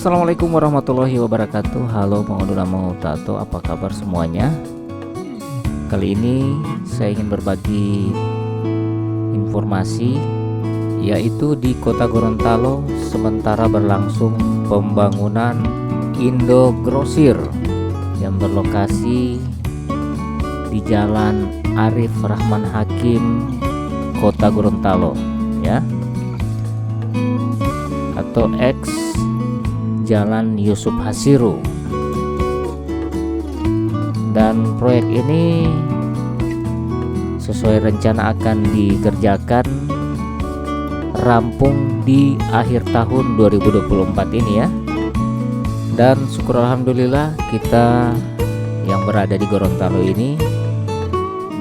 Assalamualaikum warahmatullahi wabarakatuh. Halo pengguna mau tato, apa kabar semuanya? Kali ini saya ingin berbagi informasi, yaitu di Kota Gorontalo sementara berlangsung pembangunan Indogrosir yang berlokasi di Jalan Arif Rahman Hakim, Kota Gorontalo, ya, atau X Jalan Yusuf Hasiru. Dan proyek ini sesuai rencana akan dikerjakan rampung di akhir tahun 2024 ini ya. Dan syukur alhamdulillah kita yang berada di Gorontalo ini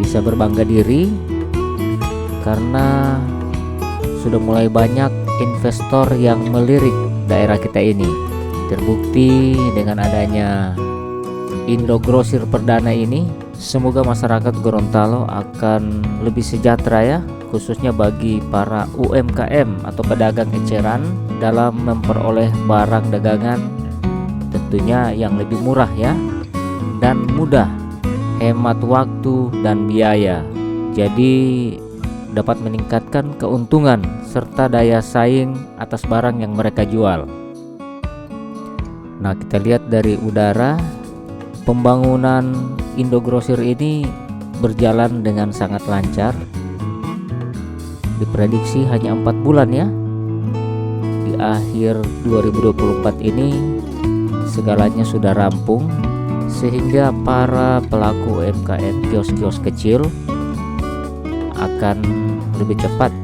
bisa berbangga diri karena sudah mulai banyak investor yang melirik daerah kita ini. Terbukti dengan adanya Indogrosir perdana ini, semoga masyarakat Gorontalo akan lebih sejahtera ya, khususnya bagi para UMKM atau pedagang eceran dalam memperoleh barang dagangan tentunya yang lebih murah ya, dan mudah, hemat waktu dan biaya. Jadi dapat meningkatkan keuntungan serta daya saing atas barang yang mereka jual. Nah, kita lihat dari udara, pembangunan Indogrosir ini berjalan dengan sangat lancar. Diprediksi hanya 4 bulan ya. Di akhir 2024 ini segalanya sudah rampung, sehingga para pelaku UMKM kios-kios kecil akan lebih cepat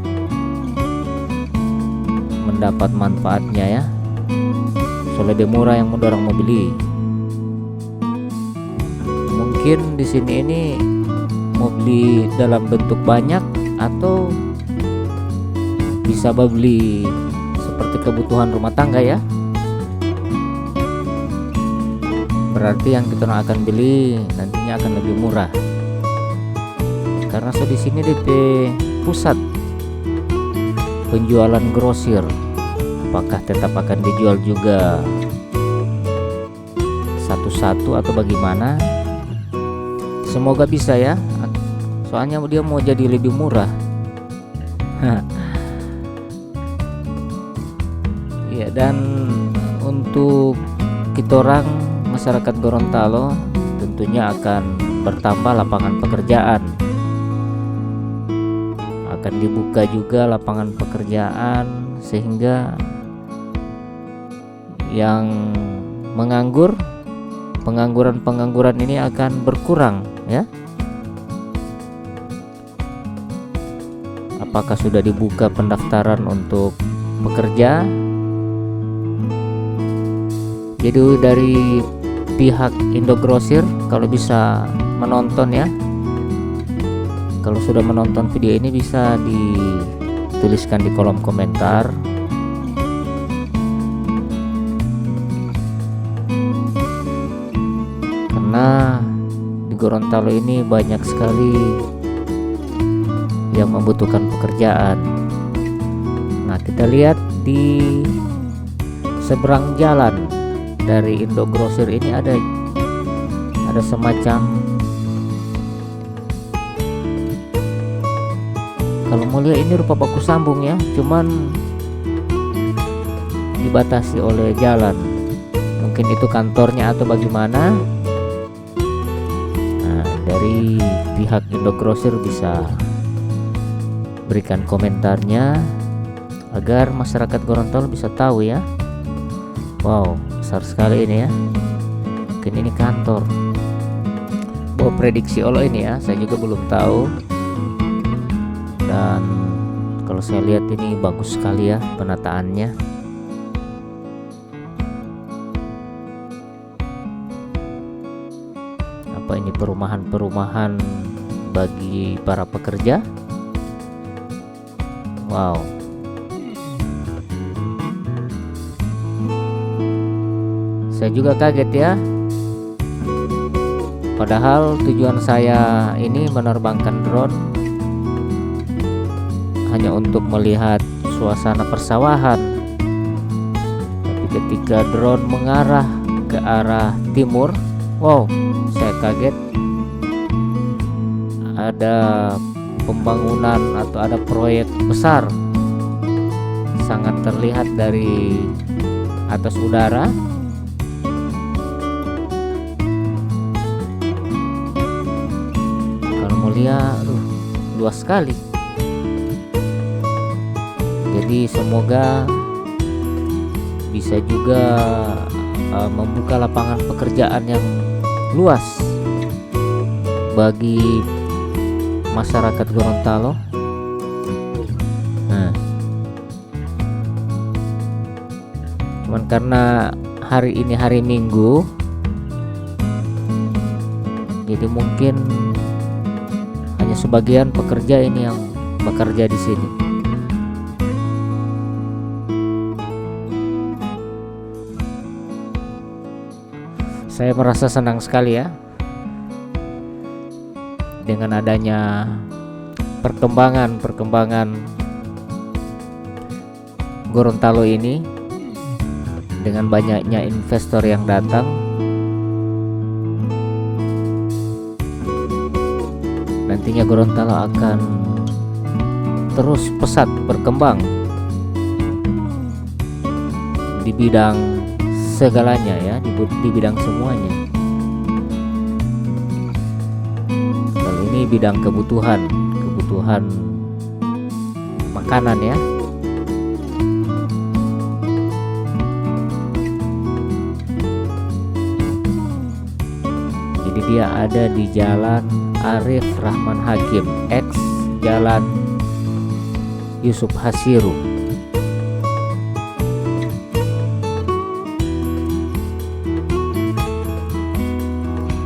mendapat manfaatnya ya. Lebih murah yang mudah orang mau beli. Mungkin di sini ini mau beli dalam bentuk banyak atau bisa beli seperti kebutuhan rumah tangga ya. Berarti yang kita akan beli nantinya akan lebih murah. Karena di sini DP pusat penjualan grosir. Apakah tetap akan dijual juga satu-satu atau bagaimana? Semoga bisa ya, soalnya dia mau jadi lebih murah. Ya, dan untuk kita orang masyarakat Gorontalo tentunya akan bertambah lapangan pekerjaan. Akan dibuka juga lapangan pekerjaan sehingga yang pengangguran ini akan berkurang ya. Apakah sudah dibuka pendaftaran untuk pekerja? Jadi dari pihak Indogrosir kalau bisa menonton ya, kalau sudah menonton video ini bisa dituliskan di kolom komentar. Karena di Gorontalo ini banyak sekali yang membutuhkan pekerjaan. Nah, kita lihat di seberang jalan dari Indogrosir ini ada semacam, kalau mau lihat ini rupa baku sambung ya, cuman dibatasi oleh jalan. Mungkin itu kantornya atau bagaimana. Dari pihak Indogrosir bisa berikan komentarnya agar masyarakat Gorontalo bisa tahu ya. Wow, besar sekali ini ya. Mungkin ini kantor. Prediksi Allah ini ya, saya juga belum tahu. Dan kalau saya lihat ini bagus sekali ya penataannya. Apa ini perumahan bagi para pekerja? Wow. Saya juga kaget ya. Padahal tujuan saya ini menerbangkan drone hanya untuk melihat suasana persawahan. Tapi ketika drone mengarah ke arah timur, wow, saya kaget. Ada pembangunan atau ada proyek besar, sangat terlihat dari atas udara. Kalau mau lihat, luas sekali. Jadi semoga bisa juga membuka lapangan pekerjaan yang luas bagi masyarakat Gorontalo. Nah, cuman karena hari ini hari Minggu, jadi mungkin hanya sebagian pekerja ini yang bekerja di sini. Saya merasa senang sekali ya dengan adanya perkembangan Gorontalo ini, dengan banyaknya investor yang datang. Nantinya Gorontalo akan terus pesat berkembang di bidang segalanya ya, di bidang semuanya. Kalau ini bidang kebutuhan makanan ya. Jadi dia ada di Jalan Arif Rahman Hakim, X Jalan Yusuf Hasiru.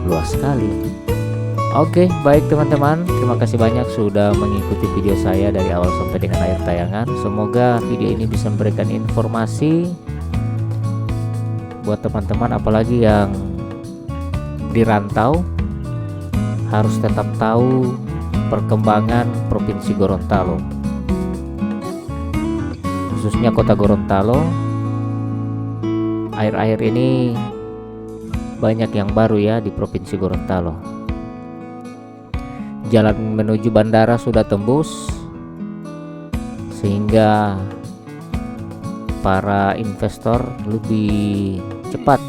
Luas sekali. Oke, baik teman-teman, terima kasih banyak sudah mengikuti video saya dari awal sampai dengan akhir tayangan. Semoga video ini bisa memberikan informasi buat teman-teman, apalagi yang dirantau, harus tetap tahu perkembangan Provinsi Gorontalo, khususnya Kota Gorontalo. Akhir-akhir ini banyak yang baru ya di Provinsi Gorontalo. Jalan menuju bandara sudah tembus, sehingga para investor lebih cepat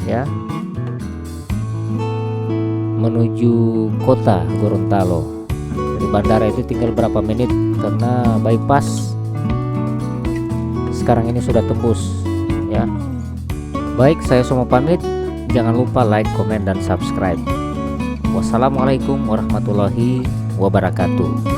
ya menuju kota Gorontalo. Dari bandara itu tinggal berapa menit, karena bypass sekarang ini sudah tembus ya. Baik, saya semua pamit. Jangan lupa like, komen, dan subscribe. Wassalamualaikum warahmatullahi wabarakatuh.